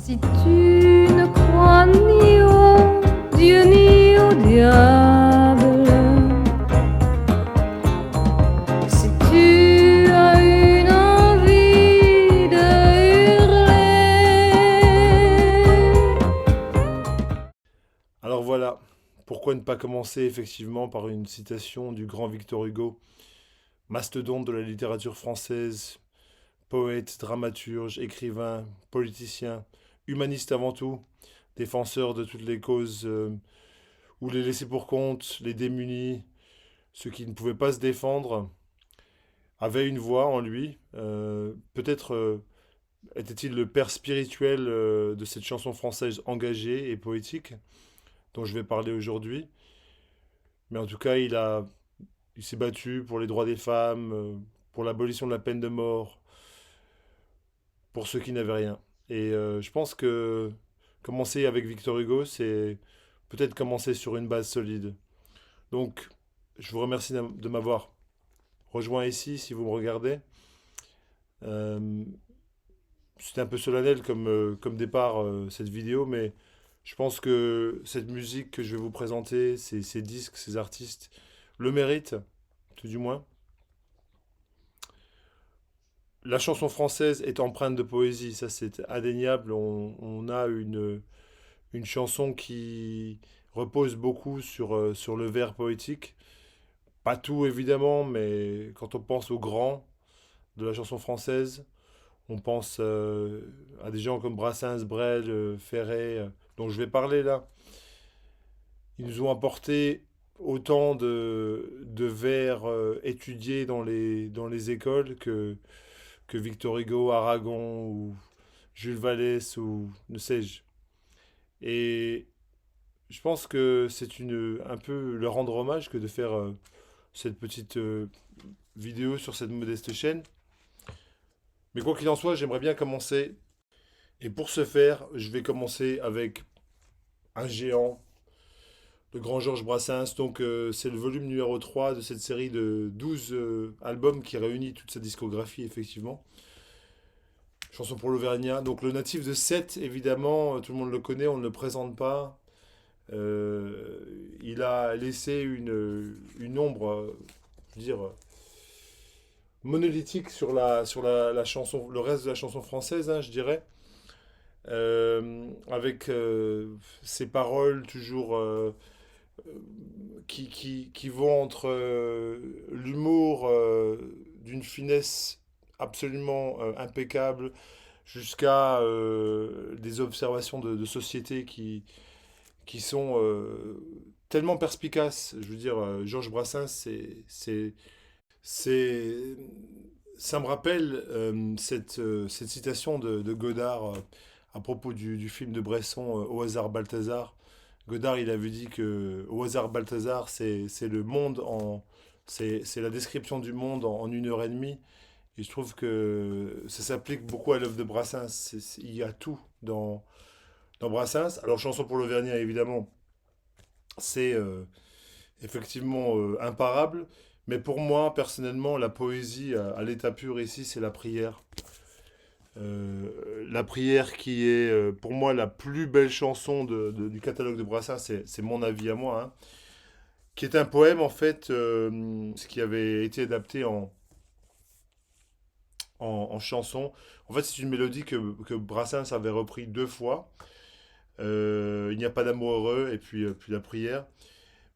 Si tu ne crois ni au Dieu ni au diable, si tu as une envie de hurler. Alors voilà, pourquoi ne pas commencer effectivement par une citation du grand Victor Hugo, mastodonte de la littérature française, poète, dramaturge, écrivain, politicien, humaniste avant tout, défenseur de toutes les causes ou les laissés pour compte, les démunis, ceux qui ne pouvaient pas se défendre, avait une voix en lui. Peut-être était-il le père spirituel de cette chanson française engagée et poétique dont je vais parler aujourd'hui. Mais en tout cas, il s'est battu pour les droits des femmes, pour l'abolition de la peine de mort, pour ceux qui n'avaient rien. Et je pense que commencer avec Victor Hugo, c'est peut-être commencer sur une base solide. Donc, je vous remercie de m'avoir rejoint ici, si vous me regardez. Euh, C'était un peu solennel comme départ, cette vidéo, mais je pense que cette musique que je vais vous présenter, ces disques, ces artistes, le méritent, tout du moins. La chanson française est empreinte de poésie, ça c'est indéniable. On a une chanson qui repose beaucoup sur le vers poétique. Pas tout évidemment, mais quand on pense aux grands de la chanson française, on pense à des gens comme Brassens, Brel, Ferré, dont je vais parler là. Ils nous ont apporté autant de vers étudiés dans les écoles que Victor Hugo, Aragon ou Jules Vallès ou ne sais-je. Et je pense que c'est un peu leur rendre hommage que de faire cette petite vidéo sur cette modeste chaîne. Mais quoi qu'il en soit, j'aimerais bien commencer. Et pour ce faire, je vais commencer avec un géant, le grand Georges Brassens. Donc c'est le volume numéro 3 de cette série de 12 albums qui réunit toute sa discographie, effectivement. Chanson pour l'Auvergnat. Donc le natif de Sète, évidemment, tout le monde le connaît, on ne le présente pas. Il a laissé une ombre, je veux dire, monolithique la chanson, le reste de la chanson française, hein, je dirais. Avec ces paroles toujours qui vont entre l'humour d'une finesse absolument impeccable jusqu'à des observations de société qui sont tellement perspicaces. Je veux dire, Georges Brassens, c'est, ça me rappelle cette citation de Godard à propos du film de Bresson, Au hasard Balthazar. Godard, il avait dit que Au hasard Balthazar, c'est le monde c'est la description du monde en 1 heure et demie. Et je trouve que ça s'applique beaucoup à l'œuvre de Brassens. Il y a tout dans Brassens. Alors, Chanson pour l'Auvergnat, évidemment, c'est effectivement imparable. Mais pour moi, personnellement, la poésie à l'état pur ici, c'est la prière. La prière qui est pour moi la plus belle chanson du catalogue de Brassens, c'est mon avis à moi, hein, qui est un poème en fait, ce qui avait été adapté en chanson. En fait, c'est une mélodie que Brassens avait repris 2 fois. Il n'y a pas d'amour heureux et puis la prière.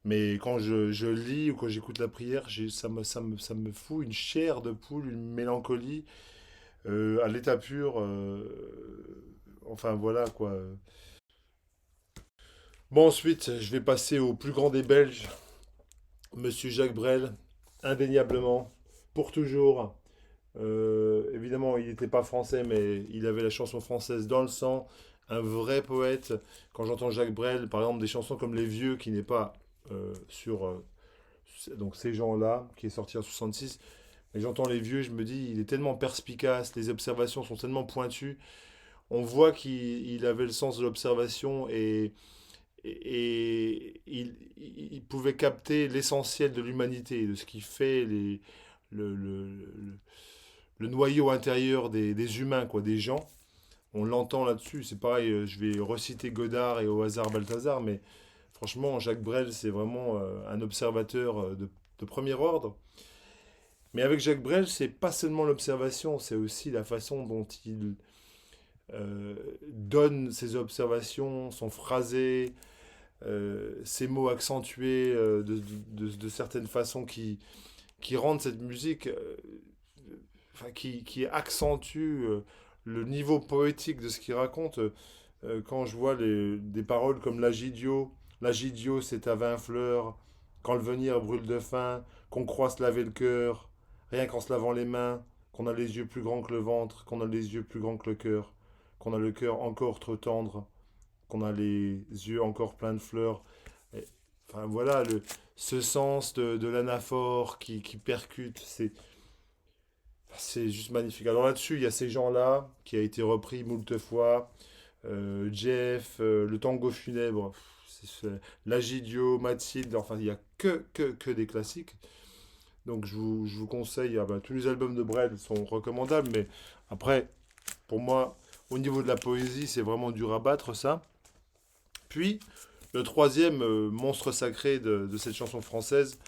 Mais quand je lis ou quand j'écoute la prière, ça me fout une chair de poule, une mélancolie à l'état pur. Enfin voilà quoi. Bon, ensuite, je vais passer au plus grand des Belges, Monsieur Jacques Brel, indéniablement, pour toujours. Évidemment, il n'était pas français, mais il avait la chanson française dans le sang. Un vrai poète. Quand j'entends Jacques Brel, par exemple, des chansons comme Les Vieux, qui n'est pas sur donc ces gens-là, qui est sorti en 66. Mais j'entends Les Vieux, je me dis, il est tellement perspicace, les observations sont tellement pointues. On voit qu'il avait le sens de l'observation et il pouvait capter l'essentiel de l'humanité, de ce qui fait le, le- le noyau intérieur des humains, quoi, des gens. on l'entend là-dessus. C'est pareil, je vais reciter Godard et au hasard Balthazar, mais franchement, Jacques Brel, c'est vraiment un observateur de premier ordre. Mais avec Jacques Brel, c'est pas seulement l'observation, c'est aussi la façon dont il donne ses observations, son phrasé, ses mots accentués de certaines façons qui rendent cette musique, enfin, qui accentue le niveau poétique de ce qu'il raconte. Quand je vois des paroles comme l'Agidio c'est à 20 fleurs, quand le venir brûle de faim, qu'on croit se laver le cœur, rien qu'en se lavant les mains, qu'on a les yeux plus grands que le ventre, qu'on a les yeux plus grands que le cœur, qu'on a le cœur encore trop tendre, qu'on a les yeux encore pleins de fleurs. Et, enfin voilà, ce sens de l'anaphore qui percute, c'est juste magnifique. Alors là-dessus, il y a ces gens-là qui a été repris moult fois. Jeff, le tango funèbre, l'Agidio, Mathilde, enfin il n'y a que des classiques. Donc je vous conseille, ah bah, tous les albums de Brel sont recommandables, mais après, pour moi, au niveau de la poésie, c'est vraiment dur à battre ça. Puis, le troisième monstre sacré de cette chanson française,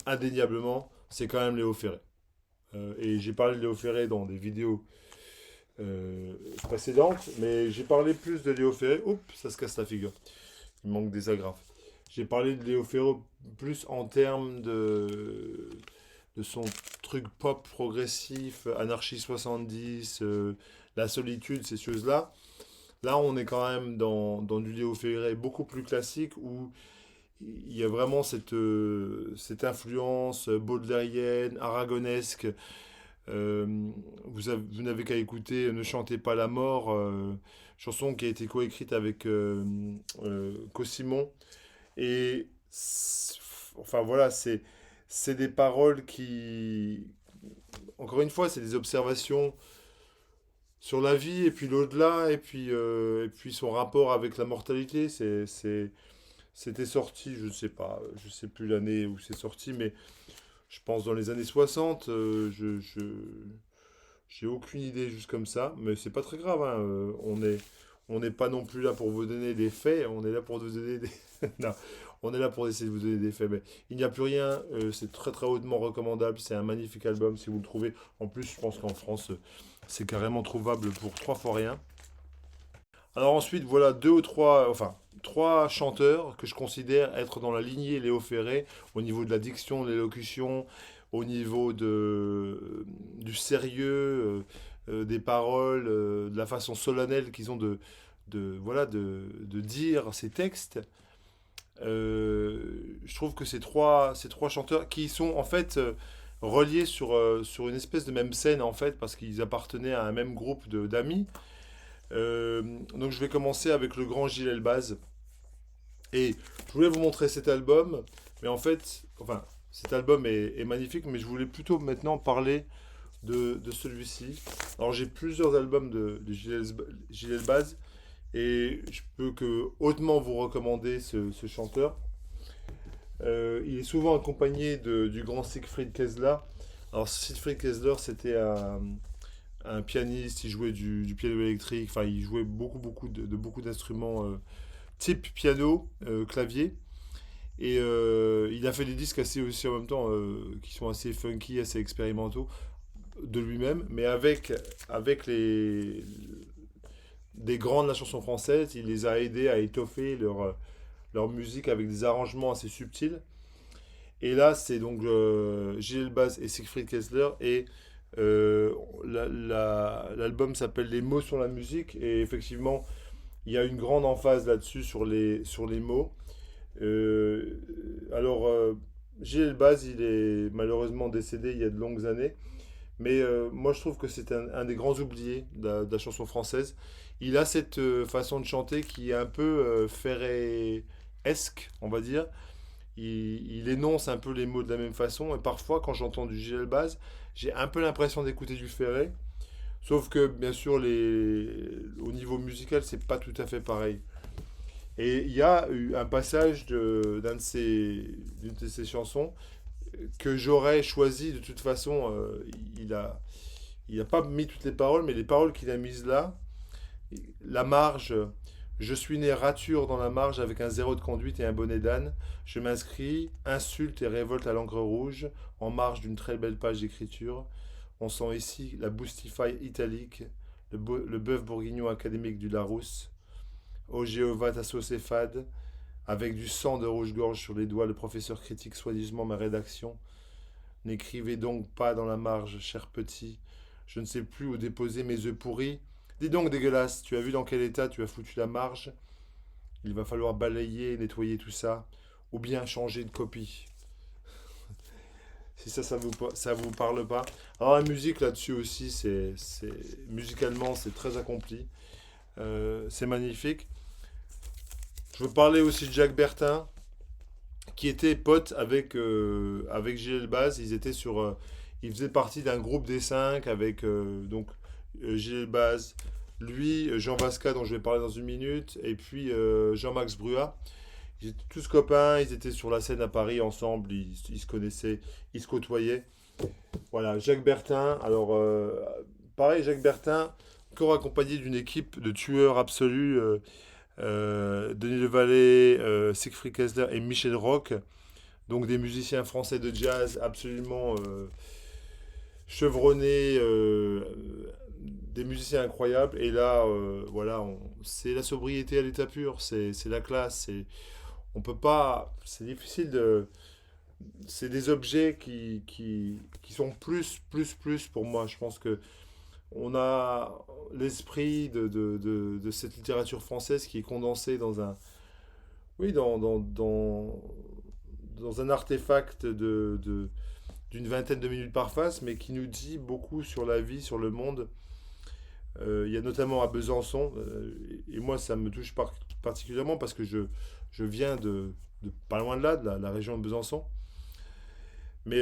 indéniablement, c'est quand même Léo Ferré. Et j'ai parlé de Léo Ferré dans des vidéos précédentes, mais j'ai parlé plus de Léo Ferré. Oups, ça se casse la figure. Il manque des agrafes. J'ai parlé de Léo Ferré plus en termes de son truc pop progressif, Anarchie 70, La solitude, ces choses-là. Là, on est quand même dans du Léo Ferré beaucoup plus classique où il y a vraiment cette influence baudelairienne, aragonesque. Vous n'avez qu'à écouter Ne chantez pas la mort, chanson qui a été coécrite avec Cossimon. Et enfin voilà, c'est des paroles qui, encore une fois, c'est des observations sur la vie et puis l'au-delà et puis son rapport avec la mortalité. C'était sorti, je ne sais pas, je sais plus l'année où c'est sorti, mais je pense dans les années 60. J'ai aucune idée juste comme ça, mais c'est pas très grave, hein, on n'est pas non plus là pour vous donner des faits, on est là pour vous donner des... Non, on est là pour essayer de vous donner des faits, mais il n'y a plus rien, c'est très très hautement recommandable, c'est un magnifique album si vous le trouvez. En plus, je pense qu'en France, c'est carrément trouvable pour trois fois rien. Alors ensuite, voilà deux ou trois, enfin, trois chanteurs que je considère être dans la lignée Léo Ferré, au niveau de la diction, de l'élocution, au niveau du sérieux, des paroles, de la façon solennelle qu'ils ont voilà, de dire ces textes. Je trouve que ces trois chanteurs qui sont en fait reliés sur une espèce de même scène en fait, parce qu'ils appartenaient à un même groupe d'amis. Donc je vais commencer avec le grand Gilles Elbaz. Et je voulais vous montrer cet album, mais en fait, enfin, cet album est magnifique, mais je voulais plutôt maintenant parler de celui-ci. Alors j'ai plusieurs albums de Gilles Elbaz, et je peux que hautement vous recommander ce chanteur. Il est souvent accompagné du grand Siegfried Kessler. Alors Siegfried Kessler, c'était un pianiste, il jouait du piano électrique, enfin il jouait beaucoup d'instruments type piano, clavier. Et il a fait des disques assez aussi en même temps qui sont assez funky, assez expérimentaux de lui-même, mais avec des grands de la chanson française, il les a aidés à étoffer leur musique avec des arrangements assez subtils. Et là, c'est donc Gilles Elbaz et Siegfried Kessler. Et l'album s'appelle Les mots sur la musique. Et effectivement, il y a une grande emphase là-dessus sur les mots. Euh, alors, Gilles Elbaz, il est malheureusement décédé il y a de longues années. Mais moi, je trouve que c'est un des grands oubliés de la chanson française. Il a cette façon de chanter qui est un peu Ferré-esque, on va dire. Il énonce un peu les mots de la même façon. Et parfois, quand j'entends du Gilles Elbaz, j'ai un peu l'impression d'écouter du Ferré. Sauf que, bien sûr, au niveau musical, c'est pas tout à fait pareil. Et il y a eu un passage d'une de ses chansons que j'aurais choisi de toute façon. Il a pas mis toutes les paroles, mais les paroles qu'il a mises là, La marge, je suis né rature dans la marge avec un zéro de conduite et un bonnet d'âne. Je m'inscris, insulte et révolte à l'encre rouge, en marge d'une très belle page d'écriture. On sent ici la boostify italique, le bœuf bourguignon académique du Larousse. Ô Jéhovah, ta sauce est fade. Avec du sang de rouge-gorge sur les doigts, le professeur critique soigneusement ma rédaction. N'écrivez donc pas dans la marge, cher petit. Je ne sais plus où déposer mes œufs pourris. Dis donc, dégueulasse, tu as vu dans quel état tu as foutu la marge? Il va falloir balayer, nettoyer tout ça, ou bien changer de copie. Si ça vous parle pas. Alors la musique là-dessus aussi, musicalement, c'est très accompli. C'est magnifique. Je veux parler aussi de Jacques Bertin, qui était pote avec Gilles Elbaz. Ils faisaient partie d'un groupe des cinq avec Gilles Elbaz, lui, Jean Vasca dont je vais parler dans une minute, et puis Jean-Max Brua. Ils étaient tous copains, ils étaient sur la scène à Paris ensemble, ils se connaissaient, ils se côtoyaient. Voilà, Jacques Bertin. Alors, pareil, Jacques Bertin, encore accompagné d'une équipe de tueurs absolus, Denis Levalet, Siegfried Kessler et Michel Roch. Donc des musiciens français de jazz absolument chevronnés, des musiciens incroyables. Et là, voilà, c'est la sobriété à l'état pur, c'est la classe. On peut pas, c'est difficile de. C'est des objets qui sont plus pour moi. Je pense que on a l'esprit de cette littérature française qui est condensée dans un, oui, dans un artefact d'une vingtaine de minutes par face, mais qui nous dit beaucoup sur la vie, sur le monde. Il y a notamment à Besançon, et moi ça me touche particulièrement parce que je viens de pas loin de là, de la région de Besançon. Mais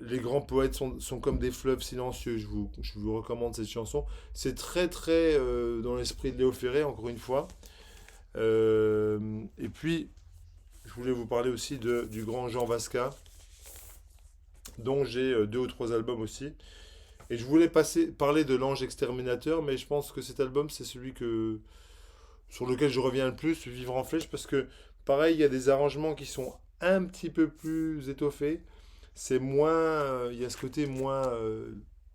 les grands poètes sont comme des fleuves silencieux. Je vous recommande cette chanson. C'est très très dans l'esprit de Léo Ferré, encore une fois. Et puis, je voulais vous parler aussi du grand Jean Vasca, dont j'ai deux ou trois albums aussi. Et je voulais parler de L'Ange Exterminateur, mais je pense que cet album, c'est celui sur lequel je reviens le plus, Vivre en flèche, parce que, pareil, il y a des arrangements qui sont un petit peu plus étoffés. C'est moins, il y a ce côté moins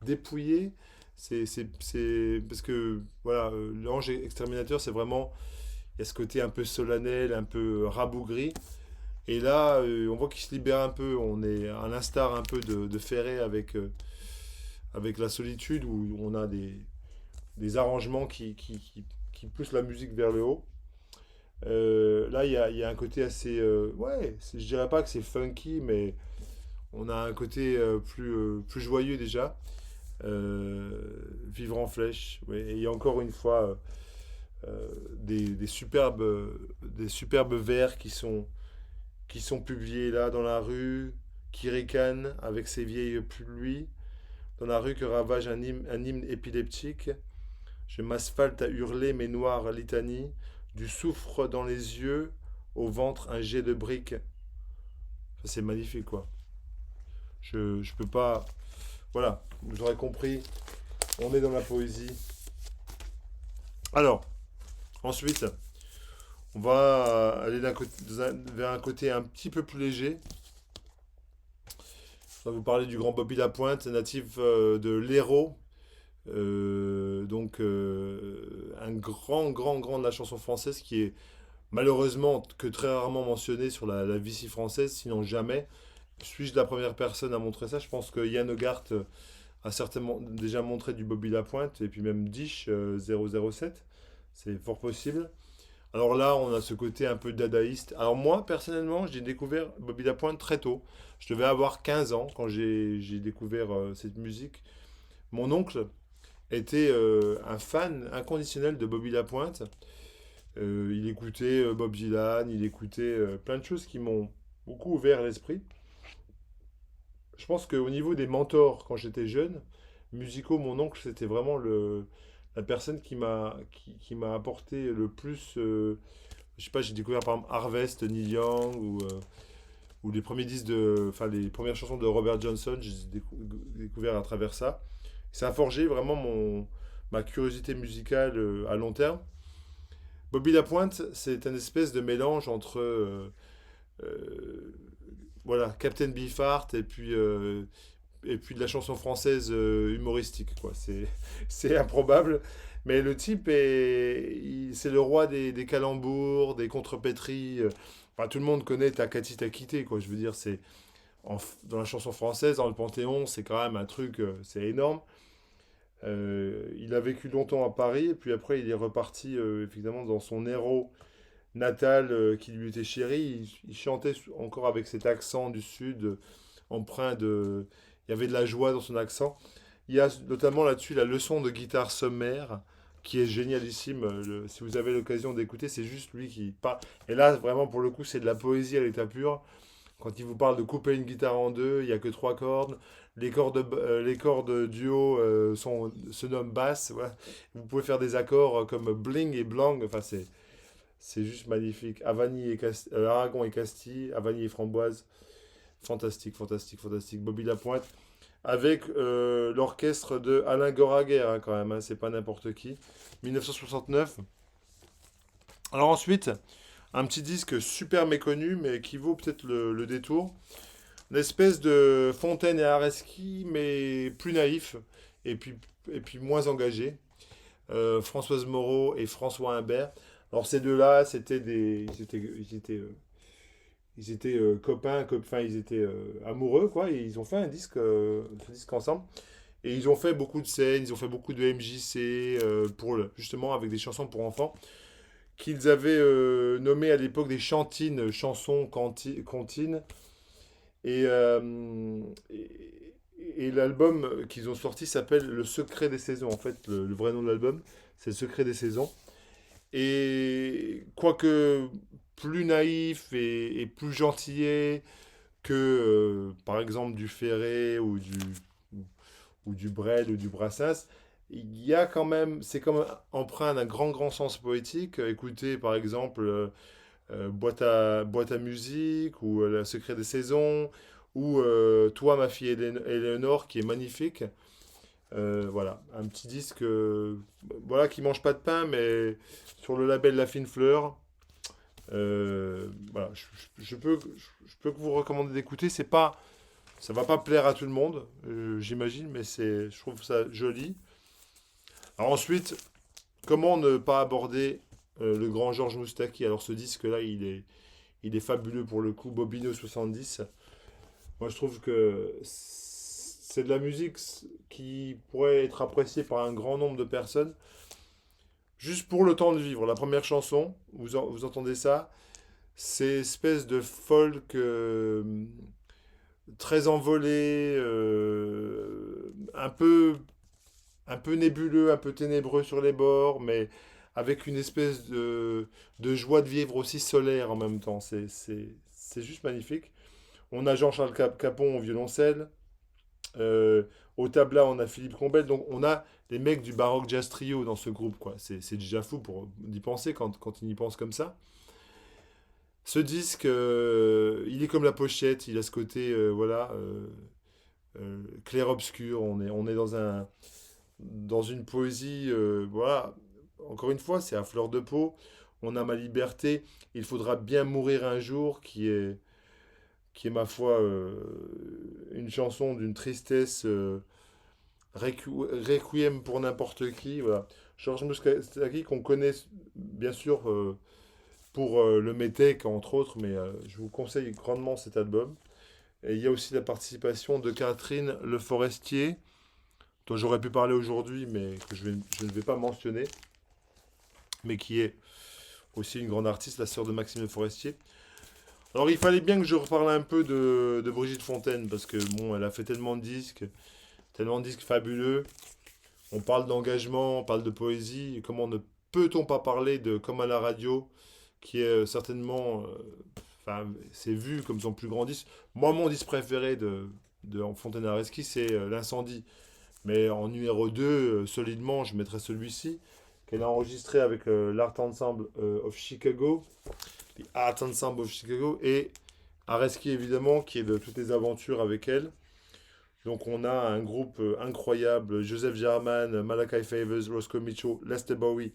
dépouillé. Parce que, voilà, L'Ange Exterminateur, c'est vraiment, il y a ce côté un peu solennel, un peu rabougri. Et là, on voit qu'il se libère un peu. On est à l'instar un peu de Ferré avec La Solitude, où on a des arrangements qui poussent la musique vers le haut. Là, il y a un côté assez. Ouais, je dirais pas que c'est funky, mais on a un côté plus joyeux déjà. Vivre en flèche. Ouais. Et il y a encore une fois des superbes vers qui sont publiés là dans la rue, qui ricanent avec ses vieilles pluies. Dans la rue que ravage un hymne épileptique, je m'asphalte à hurler mes noires litanies, du soufre dans les yeux, au ventre un jet de briques. Ça, c'est magnifique, quoi. Je peux pas. Voilà, vous aurez compris, on est dans la poésie. Alors, ensuite, on va aller vers un côté un petit peu plus léger. Je vais vous parler du grand Bobby Lapointe, natif de l'Hérault. Un grand de la chanson française qui est malheureusement que très rarement mentionné sur la Vici française, sinon jamais. Suis-je la première personne à montrer ça? Je pense que Yann Hogarth a certainement déjà montré du Bobby Lapointe, et puis même Dish 007, c'est fort possible. Alors là, on a ce côté un peu dadaïste. Alors moi, personnellement, j'ai découvert Bobby Lapointe très tôt. Je devais avoir 15 ans quand j'ai découvert cette musique. Mon oncle était un fan inconditionnel de Bobby Lapointe. Il écoutait Bob Dylan, il écoutait plein de choses qui m'ont beaucoup ouvert l'esprit. Je pense qu'au niveau des mentors, quand j'étais jeune, musicaux, mon oncle, c'était vraiment la personne qui m'a apporté le plus. Je sais pas, j'ai découvert par exemple Harvest, Neil Young, ou les premiers disques enfin les premières chansons de Robert Johnson, j'ai découvert à travers ça. Ça a forgé vraiment ma curiosité musicale à long terme. Bobby Lapointe, c'est un espèce de mélange entre euh, voilà, Captain Beefheart et puis de la chanson française humoristique, quoi. C'est improbable. Mais le type c'est le roi des calembours, des contrepétries. Enfin, tout le monde connaît Takati Takité, quoi. Je veux dire, dans la chanson française, dans le Panthéon, c'est quand même un truc, c'est énorme. Il a vécu longtemps à Paris, et puis après, il est reparti, effectivement, dans son héros natal qui lui était chéri. Il chantait encore avec cet accent du Sud, empreint de. Il y avait de la joie dans son accent. Il y a notamment là-dessus la leçon de guitare sommaire, qui est génialissime. Si vous avez l'occasion d'écouter, c'est juste lui qui parle. Et là, vraiment, pour le coup, c'est de la poésie à l'état pur. Quand il vous parle de couper une guitare en deux, il n'y a que trois cordes. Les cordes duo se nomment basses. Voilà. Vous pouvez faire des accords comme bling et blang. Enfin, c'est juste magnifique. Aragon et Castille, à vanille et framboise. Fantastique, fantastique, fantastique. Bobby Lapointe. Avec l'orchestre de Alain Goraguer, hein, quand même. Hein, c'est pas n'importe qui. 1969. Alors ensuite, un petit disque super méconnu, mais qui vaut peut-être le détour. Une espèce de Fontaine et Areski, mais plus naïf et puis moins engagé. Françoise Moreau et François Imbert. Alors ces deux-là, ils étaient copains, enfin ils étaient amoureux, quoi. Et ils ont fait ce disque ensemble. Et ils ont fait beaucoup de scènes, ils ont fait beaucoup de MJC justement avec des chansons pour enfants qu'ils avaient nommées à l'époque des chantines, comptines. Et, euh, et, et l'album qu'ils ont sorti s'appelle Le Secret des Saisons. En fait, le vrai nom de l'album, c'est Le Secret des Saisons. Et quoique plus naïf et plus gentillet que, par exemple, du Ferré ou du Brel ou du Brassens, il y a quand même, c'est comme empreint d'un grand sens poétique. Écoutez, par exemple, Boîte à musique ou Le Secret des Saisons ou Toi, ma fille Éléonore, qui est magnifique. Voilà, un petit disque voilà, qui mange pas de pain, mais sur le label La Fine Fleur. Voilà, je peux que vous recommander d'écouter. Ça va pas plaire à tout le monde, j'imagine, mais je trouve ça joli. Alors ensuite, comment ne pas aborder le grand Georges Moustaki? Alors ce disque-là, il est fabuleux pour le coup, Bobino 70. Moi, je trouve que c'est de la musique qui pourrait être appréciée par un grand nombre de personnes, juste pour le temps de vivre. La première chanson, vous entendez ça, c'est espèce de folk très envolé, un peu nébuleux, un peu ténébreux sur les bords, mais avec une espèce de joie de vivre aussi solaire en même temps. C'est juste magnifique. On a Jean-Charles Capon au violoncelle. Euh, Au tabla, on a Philippe Combel. Donc, on a les mecs du Baroque Jazz Trio dans ce groupe, quoi. C'est déjà fou pour d'y penser quand il y pense comme ça. Ce disque, il est comme la pochette. Il a ce côté, voilà, clair-obscur. On est dans une poésie, voilà. Encore une fois, c'est à fleur de peau. On a ma liberté. Il faudra bien mourir un jour, qui est ma foi une chanson d'une tristesse requiem pour n'importe qui. Voilà. Georges Moustaki, qu'on connaît bien sûr pour le Métèque, entre autres, mais je vous conseille grandement cet album. Et il y a aussi la participation de Catherine Le Forestier, dont j'aurais pu parler aujourd'hui, mais que je ne vais pas mentionner, mais qui est aussi une grande artiste, la sœur de Maxime Le Forestier. Alors il fallait bien que je reparle un peu de Brigitte Fontaine, parce que bon, elle a fait tellement de disques fabuleux. On parle d'engagement, on parle de poésie. Comment ne peut-on pas parler de Comme à la radio, qui est certainement, enfin, c'est vu comme son plus grand disque. Moi, mon disque préféré de Fontaine Areski, c'est L'Incendie. Mais en numéro 2, solidement, je mettrais celui-ci, qu'elle a enregistré avec l'Art Ensemble of Chicago. The Art Ensemble of Chicago. Et Areski, évidemment, qui est de toutes les aventures avec elle. Donc on a un groupe incroyable, Joseph Jarman, Malachi Favors, Roscoe Mitchell, Lester Bowie,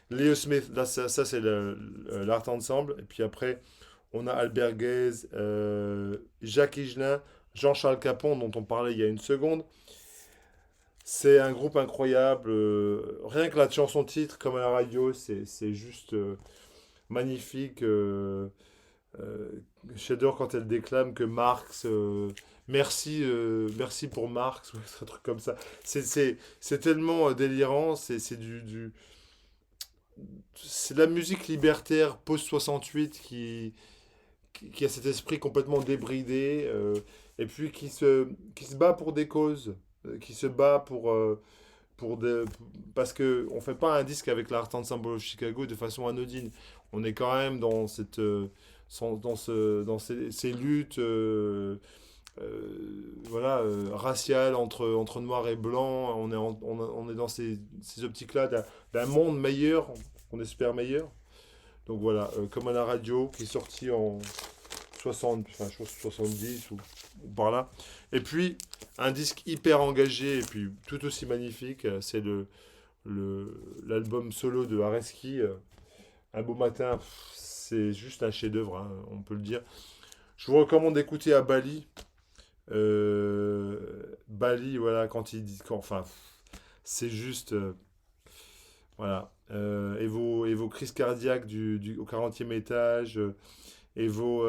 Leo Smith, là ça c'est l'Art Ensemble. Et puis après, on a Albert Guez, Jacques Higelin, Jean-Charles Capon, dont on parlait il y a une seconde. C'est un groupe incroyable. Rien que la chanson titre, comme à la radio, c'est juste magnifique. Euh, J'adore quand elle déclame que Marx, merci pour Marx, ou un truc comme ça. C'est tellement délirant. C'est de la musique libertaire post-68 qui a cet esprit complètement débridé, et puis qui se bat pour des causes, qui se bat pour des, parce que on fait pas un disque avec l'Art Ensemble of Chicago de façon anodine. On est quand même dans dans ces luttes, voilà, raciales entre noirs et blancs. On est dans ces optiques-là d'un monde meilleur, on espère meilleur. Donc voilà, comme à la radio, qui est sorti en 60, enfin, je pense 70 ou par là. Et puis, un disque hyper engagé et puis tout aussi magnifique, c'est l'album solo de Areski, Un beau matin. C'est juste un chef-d'œuvre, hein, on peut le dire. Je vous recommande d'écouter à Bali. Bali, voilà, quand il dit. Enfin, c'est juste. Voilà. Et vos crises cardiaques au 40e étage. Et vos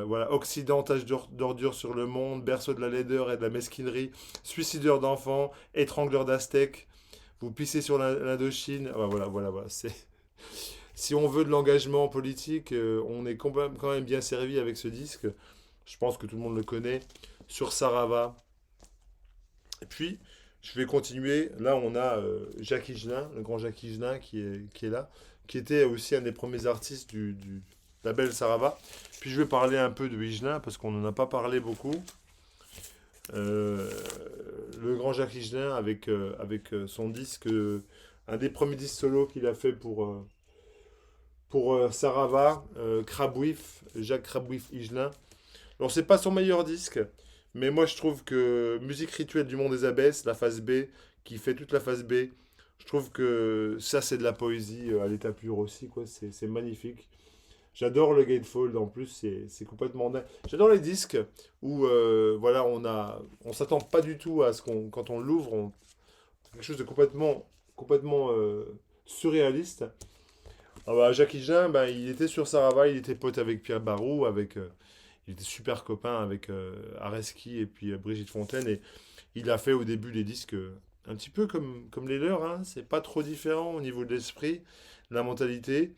voilà, Occident, tâche d'ordure sur le monde, berceau de la laideur et de la mesquinerie, suicideur d'enfants, étrangleur d'Aztèques, vous pissez sur l'Indochine. Ah, voilà. Si on veut de l'engagement politique, on est quand même bien servi avec ce disque. Je pense que tout le monde le connaît. Sur Sarava. Et puis, je vais continuer. Là, on a Jacques Higelin, le grand Jacques Higelin qui est là, qui était aussi un des premiers artistes du label Sarava. Puis je vais parler un peu de Higelin parce qu'on n'en a pas parlé beaucoup. Euh, le grand Jacques Higelin avec son disque, un des premiers disques solo qu'il a fait pour Sarava, Crabwif, Jacques Crabwif Higelin. Alors c'est pas son meilleur disque, mais moi je trouve que Musique rituelle du monde des abbesses, la phase B, qui fait toute la phase B, je trouve que ça c'est de la poésie à l'état pur aussi, quoi. C'est magnifique. J'adore le gatefold en plus, c'est complètement dingue. J'adore les disques où voilà, on s'attend pas du tout à ce qu'on quand on l'ouvre, quelque chose de complètement surréaliste. Ah bah, Jacques Higelin, bah, il était sur Sarava, il était pote avec Pierre Barou, il était super copain avec Areski et puis Brigitte Fontaine, et il a fait au début des disques un petit peu comme les leurs, hein. C'est pas trop différent au niveau de l'esprit, de la mentalité.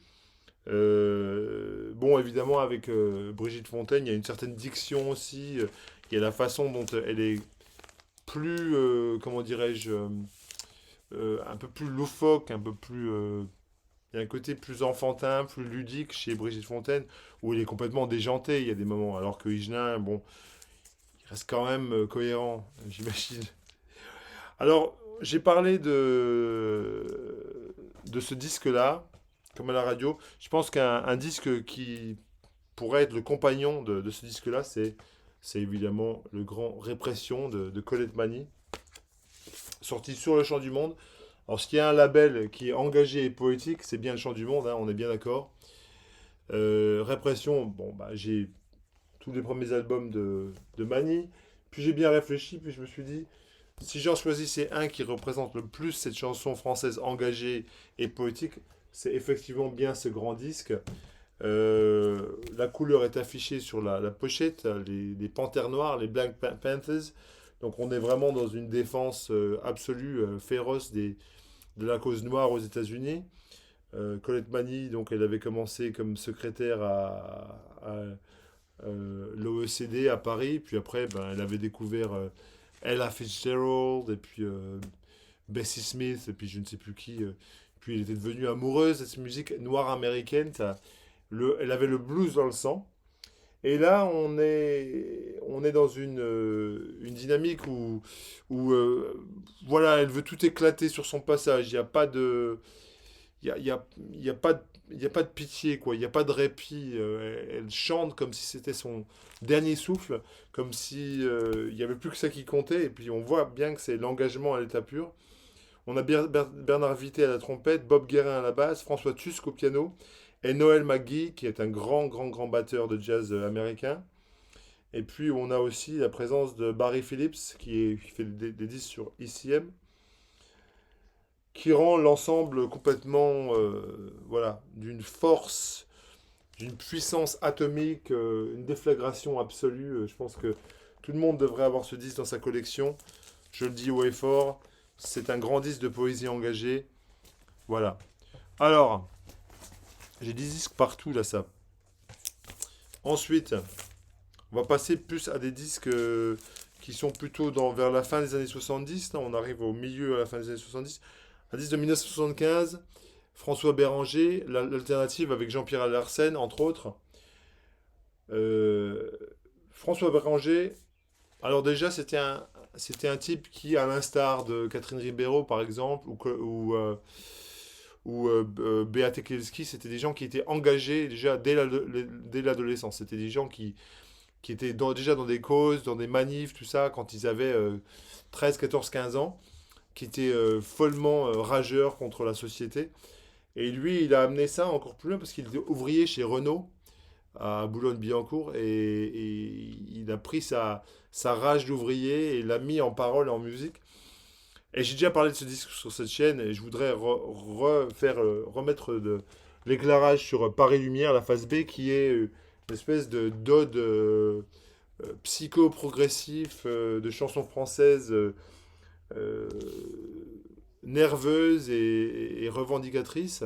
Bon, évidemment, avec Brigitte Fontaine, il y a une certaine diction aussi. Il y a la façon dont elle est plus, comment dirais-je, un peu plus loufoque, un peu plus. Il y a un côté plus enfantin, plus ludique chez Brigitte Fontaine, où il est complètement déjanté, il y a des moments. Alors que Higelin, bon, il reste quand même cohérent, j'imagine. Alors, j'ai parlé de ce disque-là, comme à la radio. Je pense qu'un disque qui pourrait être le compagnon de ce disque-là, c'est évidemment le grand Répression de Colette Mani, sorti sur le Chant du Monde. Alors, ce qui est un label qui est engagé et poétique, c'est bien le Chant du Monde, hein, on est bien d'accord. Répression, bon, bah, j'ai tous les premiers albums de Mani. Puis j'ai bien réfléchi, puis je me suis dit, si j'en choisissais un qui représente le plus cette chanson française engagée et poétique, c'est effectivement bien ce grand disque. La couleur est affichée sur la pochette, les panthères noires, les Black Panthers. Donc on est vraiment dans une défense absolue, féroce de la cause noire aux États-Unis. Colette Mani, donc elle avait commencé comme secrétaire à l'OECD à Paris, puis après ben, elle avait découvert Ella Fitzgerald, et puis Bessie Smith, et puis je ne sais plus qui. Puis elle était devenue amoureuse de cette musique noire américaine. Elle avait le blues dans le sang. Et là, on est dans une dynamique où voilà, elle veut tout éclater sur son passage. Il n'y a pas de, il y a pas de, il y a pas de pitié, quoi. Il n'y a pas de répit. Elle chante comme si c'était son dernier souffle, comme si il n'y avait plus que ça qui comptait. Et puis on voit bien que c'est l'engagement à l'état pur. On a Bernard Vité à la trompette, Bob Guérin à la basse, François Tusk au piano, et Noel McGee, qui est un grand, grand, grand batteur de jazz américain. Et puis on a aussi la présence de Barry Phillips, qui fait des disques sur ECM, qui rend l'ensemble complètement, voilà, d'une force, d'une puissance atomique, une déflagration absolue. Je pense que tout le monde devrait avoir ce disque dans sa collection. Je le dis haut et fort, c'est un grand disque de poésie engagée. Voilà. Alors, j'ai des disques partout là, ça. Ensuite, on va passer plus à des disques qui sont plutôt vers la fin des années 70. Là, on arrive au milieu à la fin des années 70. Un disque de 1975, François Béranger, l'alternative avec Jean-Pierre Larsen, entre autres. Euh, François Béranger, alors déjà, c'était un type qui, à l'instar de Catherine Ribeiro, par exemple, ou Beate Kielski, c'était des gens qui étaient engagés déjà dès l'adolescence. C'était des gens qui étaient déjà dans des causes, dans des manifs, tout ça, quand ils avaient 13, 14, 15 ans, qui étaient follement rageurs contre la société. Et lui, il a amené ça encore plus loin parce qu'il était ouvrier chez Renault à Boulogne-Billancourt et il a pris sa rage d'ouvrier et l'a mis en parole, en musique. Et j'ai déjà parlé de ce disque sur cette chaîne et je voudrais remettre l'éclairage sur Paris Lumière, la phase B, qui est une espèce de d'ode psycho-progressif de chansons françaises euh, nerveuses et revendicatrices.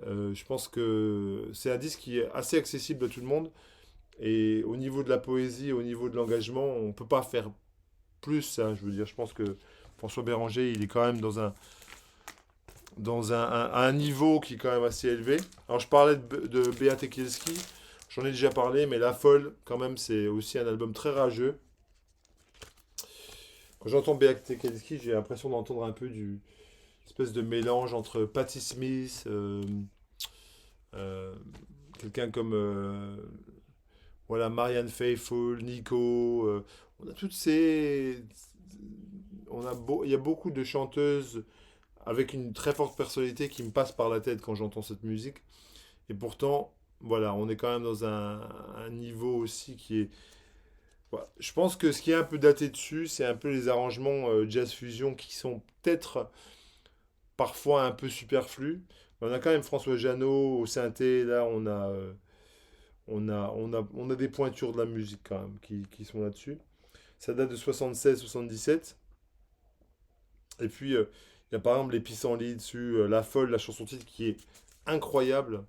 Je pense que c'est un disque qui est assez accessible à tout le monde. Et au niveau de la poésie, au niveau de l'engagement, on ne peut pas faire plus, hein, je veux dire. Je pense que François Béranger, il est quand même dans un niveau qui est quand même assez élevé. Alors, je parlais de Beate Kielski, j'en ai déjà parlé, mais La Folle, quand même, c'est aussi un album très rageux. Quand j'entends Beate Kielski, j'ai l'impression d'entendre un peu du espèce de mélange entre Patti Smith, euh, quelqu'un comme voilà, Marianne Faithfull, Nico. On a toutes ces. Il y a beaucoup de chanteuses avec une très forte personnalité qui me passe par la tête quand j'entends cette musique. Et pourtant, voilà, on est quand même dans un niveau aussi qui est. Voilà. Je pense que ce qui est un peu daté dessus, c'est un peu les arrangements jazz fusion qui sont peut-être parfois un peu superflus. Mais on a quand même François Jeannot au synthé, là on a des pointures de la musique quand même qui sont là-dessus. Ça date de 76-77. Et puis, il y a par exemple les pissenlits dessus, La Folle, la chanson titre qui est incroyable.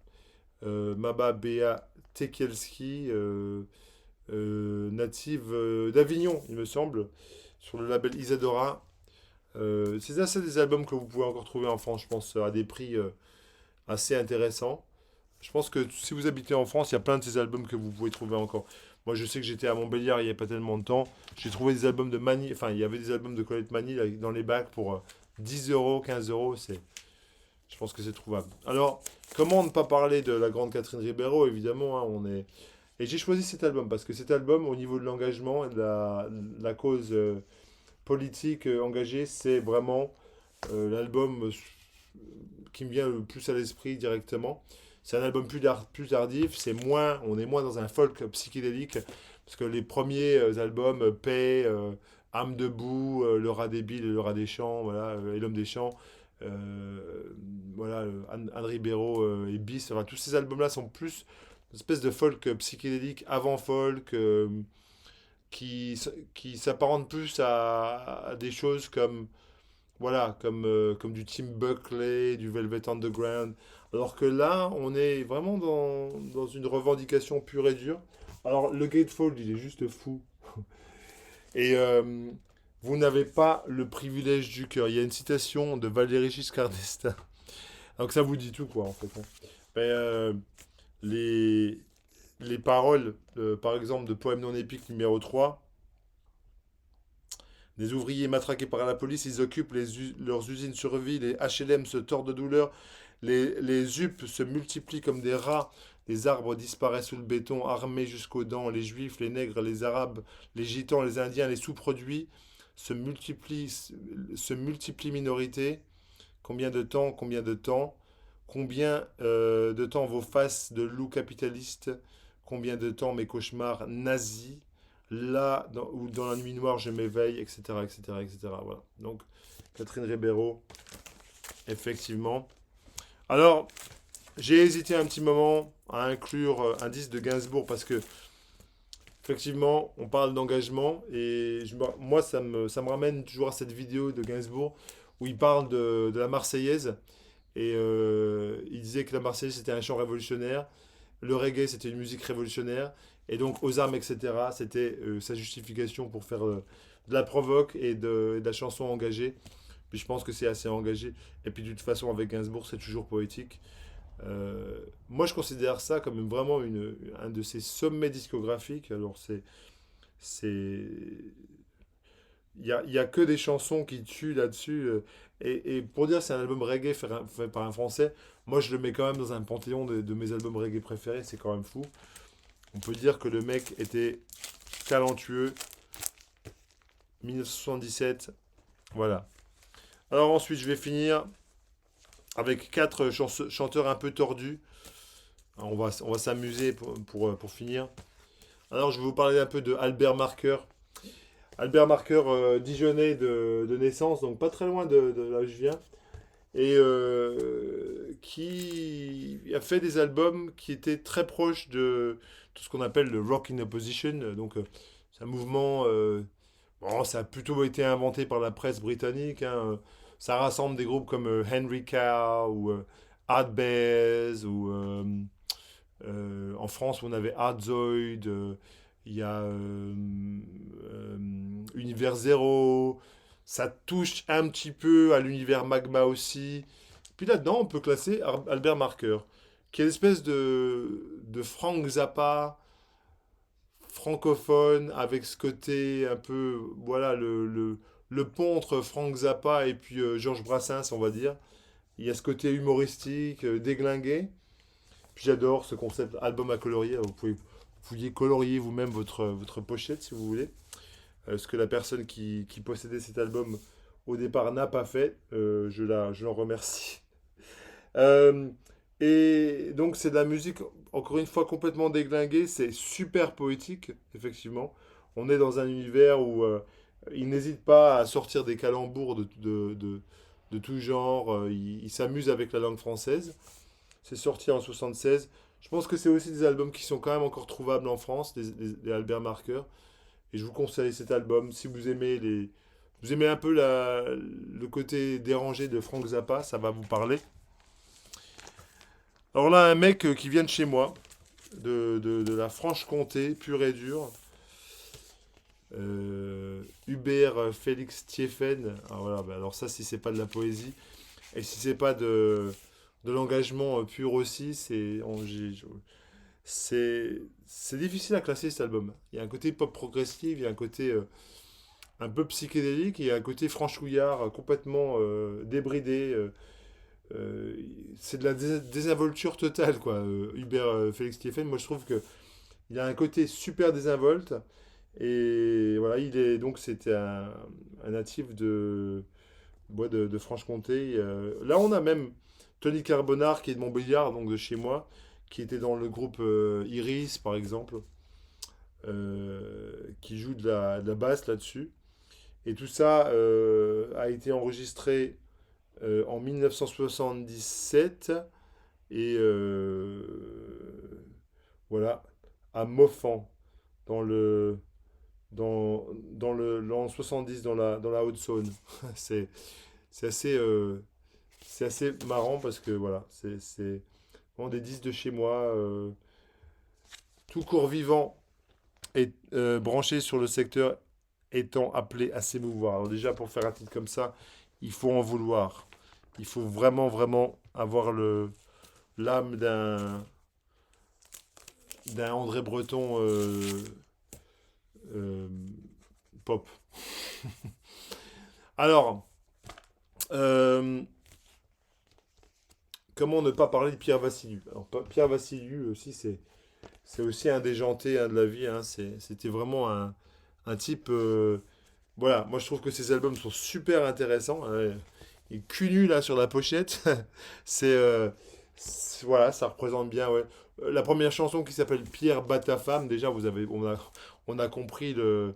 Maba Bea Tekielski, native d'Avignon, il me semble, sur le label Isadora. C'est ça, c'est des albums que vous pouvez encore trouver en France, je pense, à des prix assez intéressants. Je pense que si vous habitez en France, il y a plein de ces albums que vous pouvez trouver encore. Moi, je sais que j'étais à Montbéliard il n'y a pas tellement de temps. J'ai trouvé des albums de Mani, enfin, il y avait des albums de Colette Mani là, dans les bacs pour 10 euros, 15 euros. Je pense que c'est trouvable. Alors, comment ne pas parler de la grande Catherine Ribeiro, évidemment, hein, Et j'ai choisi cet album parce que cet album, au niveau de l'engagement et de la cause politique engagée, c'est vraiment l'album qui me vient le plus à l'esprit directement. C'est un album plus tardif, on est moins dans un folk psychédélique, parce que les premiers albums, Paix, Âme debout, Le rat débile et Le rat des champs, voilà, et L'homme des champs, voilà, Anne Ribeiro et Bis, enfin, tous ces albums-là sont plus une espèce de folk psychédélique avant folk, qui, qui s'apparente plus à des choses comme voilà, comme du Tim Buckley, du Velvet Underground. Alors que là, on est vraiment dans une revendication pure et dure. Alors, le Gatefold, il est juste fou. Et vous n'avez pas le privilège du cœur. Il y a une citation de Valéry Giscard d'Estaing. Donc ça vous dit tout, quoi, en fait, hein. Ben, les, les paroles, par exemple, de Poème non épique numéro 3. Des ouvriers matraqués par la police, ils occupent leurs usines sur ville, les HLM se tordent de douleur, Les Zup se multiplient comme des rats. Les arbres disparaissent sous le béton, armés jusqu'aux dents. Les Juifs, les Nègres, les Arabes, les Gitans, les Indiens, les sous-produits se multiplient minorités. Combien de temps, combien de temps? Combien de temps vos faces de loups capitalistes? Combien de temps mes cauchemars nazis? Là, ou dans la nuit noire, je m'éveille, etc., etc., etc. Voilà. Donc, Catherine Ribeiro, effectivement. Alors, j'ai hésité un petit moment à inclure un disque de Gainsbourg parce que, effectivement, on parle d'engagement et moi, ça me ramène toujours à cette vidéo de Gainsbourg où il parle de la Marseillaise et il disait que la Marseillaise c'était un chant révolutionnaire, le reggae c'était une musique révolutionnaire et donc aux armes, etc. C'était sa justification pour faire de la provoque et de la chanson engagée. Puis je pense que c'est assez engagé. Et puis de toute façon, avec Gainsbourg, c'est toujours poétique. Moi, je considère ça comme vraiment un de ses sommets discographiques. Alors, c'est, il y a que des chansons qui tuent là-dessus. Et pour dire c'est un album reggae fait par un Français, moi, je le mets quand même dans un panthéon de mes albums reggae préférés. C'est quand même fou. On peut dire que le mec était talentueux. 1977, voilà. Alors ensuite, je vais finir avec quatre chanteurs un peu tordus. On va s'amuser pour finir. Alors, je vais vous parler un peu de Albert Marker. Albert Marker, Dijonais de naissance, donc pas très loin de là où je viens. Et qui a fait des albums qui étaient très proches de tout ce qu'on appelle le rock in opposition. Donc, c'est un mouvement. Bon, ça a plutôt été inventé par la presse britannique, hein. Ça rassemble des groupes comme Henry Cow ou Hard Bass ou en France on avait Hardzoid, il y a Univers Zero. Ça touche un petit peu à l'univers Magma aussi. Puis là-dedans on peut classer Albert Marker, qui est l'espèce de Frank Zappa francophone avec ce côté un peu, voilà, le pont entre Frank Zappa et puis Georges Brassens, on va dire. Il y a ce côté humoristique, déglingué. Puis j'adore ce concept album à colorier. Vous pouvez colorier vous-même votre pochette si vous voulez. Ce que la personne qui possédait cet album au départ n'a pas fait. Je l'en remercie. Euh, et donc c'est de la musique, encore une fois, complètement déglinguée. C'est super poétique, effectivement. On est dans un univers où il n'hésite pas à sortir des calembours de tout genre. Il s'amuse avec la langue française. C'est sorti en 76. Je pense que c'est aussi des albums qui sont quand même encore trouvables en France, les Albert Marker. Et je vous conseille cet album. Si vous aimez un peu le côté dérangé de Frank Zappa, ça va vous parler. Alors là, un mec qui vient de chez moi, de la Franche-Comté, pur et dur. Hubert Félix Thieffen. Alors, voilà, alors ça, si c'est pas de la poésie, et si c'est pas de l'engagement pur aussi, c'est difficile à classer cet album. Il y a un côté pop progressif, il y a un côté un peu psychédélique, et il y a un côté franchouillard complètement débridé. Euh, c'est de la désinvolture totale, quoi. Hubert Félix Stephen, moi je trouve que il a un côté super désinvolte. Et voilà, c'était un natif de Franche-Comté. Là, on a même Tony Carbonard qui est de Montbéliard, donc de chez moi, qui était dans le groupe Iris, par exemple, qui joue de la basse là-dessus. Et tout ça a été enregistré en 1977 et voilà, à Moffan, dans l'an 70, dans la Haute-Saône. C'est, c'est assez marrant parce que voilà, c'est vraiment des disques de chez moi. Tout court vivant est branché sur le secteur étant appelé à s'émouvoir. Alors déjà, pour faire un titre comme ça, il faut en vouloir. Il faut vraiment, vraiment avoir l'âme d'un André Breton euh, pop. Alors, euh, comment ne pas parler de Pierre Vassiliou? Alors, Pierre Vassiliou aussi, c'est aussi un déjanté hein, de la vie. Hein. C'était vraiment un type. Voilà, moi je trouve que ces albums sont super intéressants. Il est cul nu là sur la pochette. c'est. Voilà, ça représente bien. Ouais. La première chanson qui s'appelle Pierre bat ta femme, déjà, on a compris le.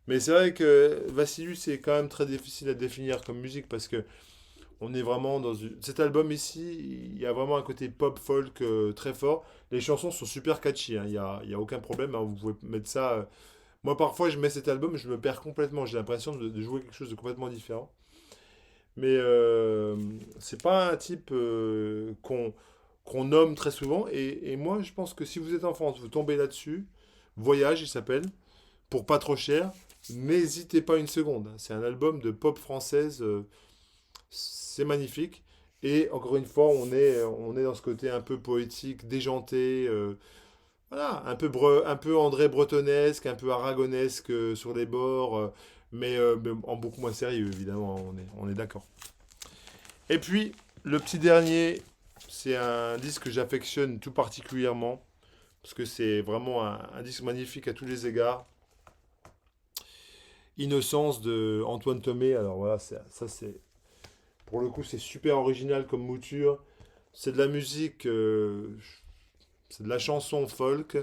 Mais c'est vrai que Vassiliou, c'est quand même très difficile à définir comme musique parce que on est vraiment dans cet album ici, il y a vraiment un côté pop folk très fort. Les chansons sont super catchy, hein, il y a aucun problème, hein, vous pouvez mettre ça. Moi parfois je mets cet album, je me perds complètement, j'ai l'impression de jouer quelque chose de complètement différent. Mais c'est pas un type qu'on nomme très souvent. Et moi je pense que si vous êtes en France, vous tombez là-dessus, Voyage il s'appelle, pour pas trop cher, n'hésitez pas une seconde. Hein. C'est un album de pop française. C'est magnifique. Et encore une fois, on est dans ce côté un peu poétique, déjanté, voilà, un peu André Bretonnesque, un peu aragonesque sur les bords, mais en beaucoup moins sérieux, évidemment, on est d'accord. Et puis, le petit dernier, c'est un disque que j'affectionne tout particulièrement, parce que c'est vraiment un disque magnifique à tous les égards. Innocence de Antoine Thomé. Alors voilà, ça c'est pour le coup, c'est super original comme mouture. C'est de la musique, c'est de la chanson folk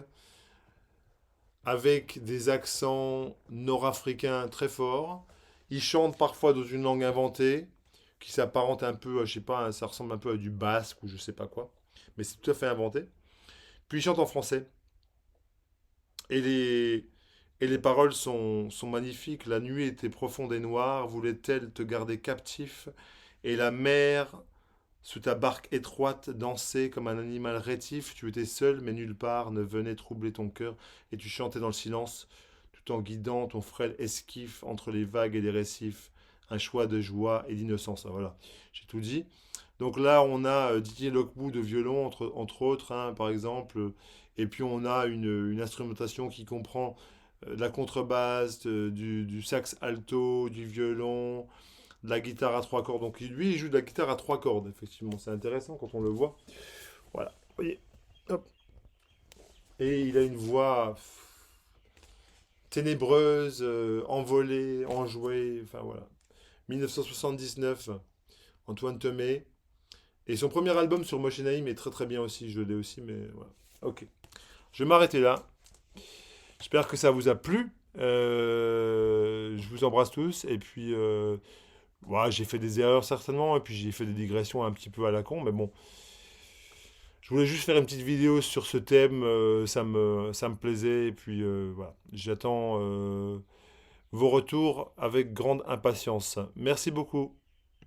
avec des accents nord-africains très forts. Il chante parfois dans une langue inventée qui s'apparente un peu, je sais pas, ça ressemble un peu à du basque ou je sais pas quoi. Mais c'est tout à fait inventé. Puis il chante en français. Et et les paroles sont magnifiques. La nuit était profonde et noire, voulait-elle te garder captif? Et la mer sous ta barque étroite, dansait comme un animal rétif, tu étais seul, mais nulle part ne venait troubler ton cœur, et tu chantais dans le silence, tout en guidant ton frêle esquif entre les vagues et les récifs, un choix de joie et d'innocence. Ah, voilà, j'ai tout dit. Donc là, on a Didier Lockwood de violon, entre autres, hein, par exemple, et puis on a une instrumentation qui comprend de la contrebasse, du sax alto, du violon, de la guitare à trois cordes. Donc lui, il joue de la guitare à trois cordes, effectivement. C'est intéressant quand on le voit. Voilà. Vous voyez. Hop. Et il a une voix ténébreuse, envolée, enjouée. Enfin voilà. 1979, Antoine Thomé. Et son premier album sur Moshenaïm est très très bien aussi. Je l'ai aussi, mais voilà. Ok. Je vais m'arrêter là. J'espère que ça vous a plu. Je vous embrasse tous. Et puis, voilà, j'ai fait des erreurs certainement. Et puis, j'ai fait des digressions un petit peu à la con. Mais bon, je voulais juste faire une petite vidéo sur ce thème. Ça me plaisait. Et puis, voilà. J'attends vos retours avec grande impatience. Merci beaucoup.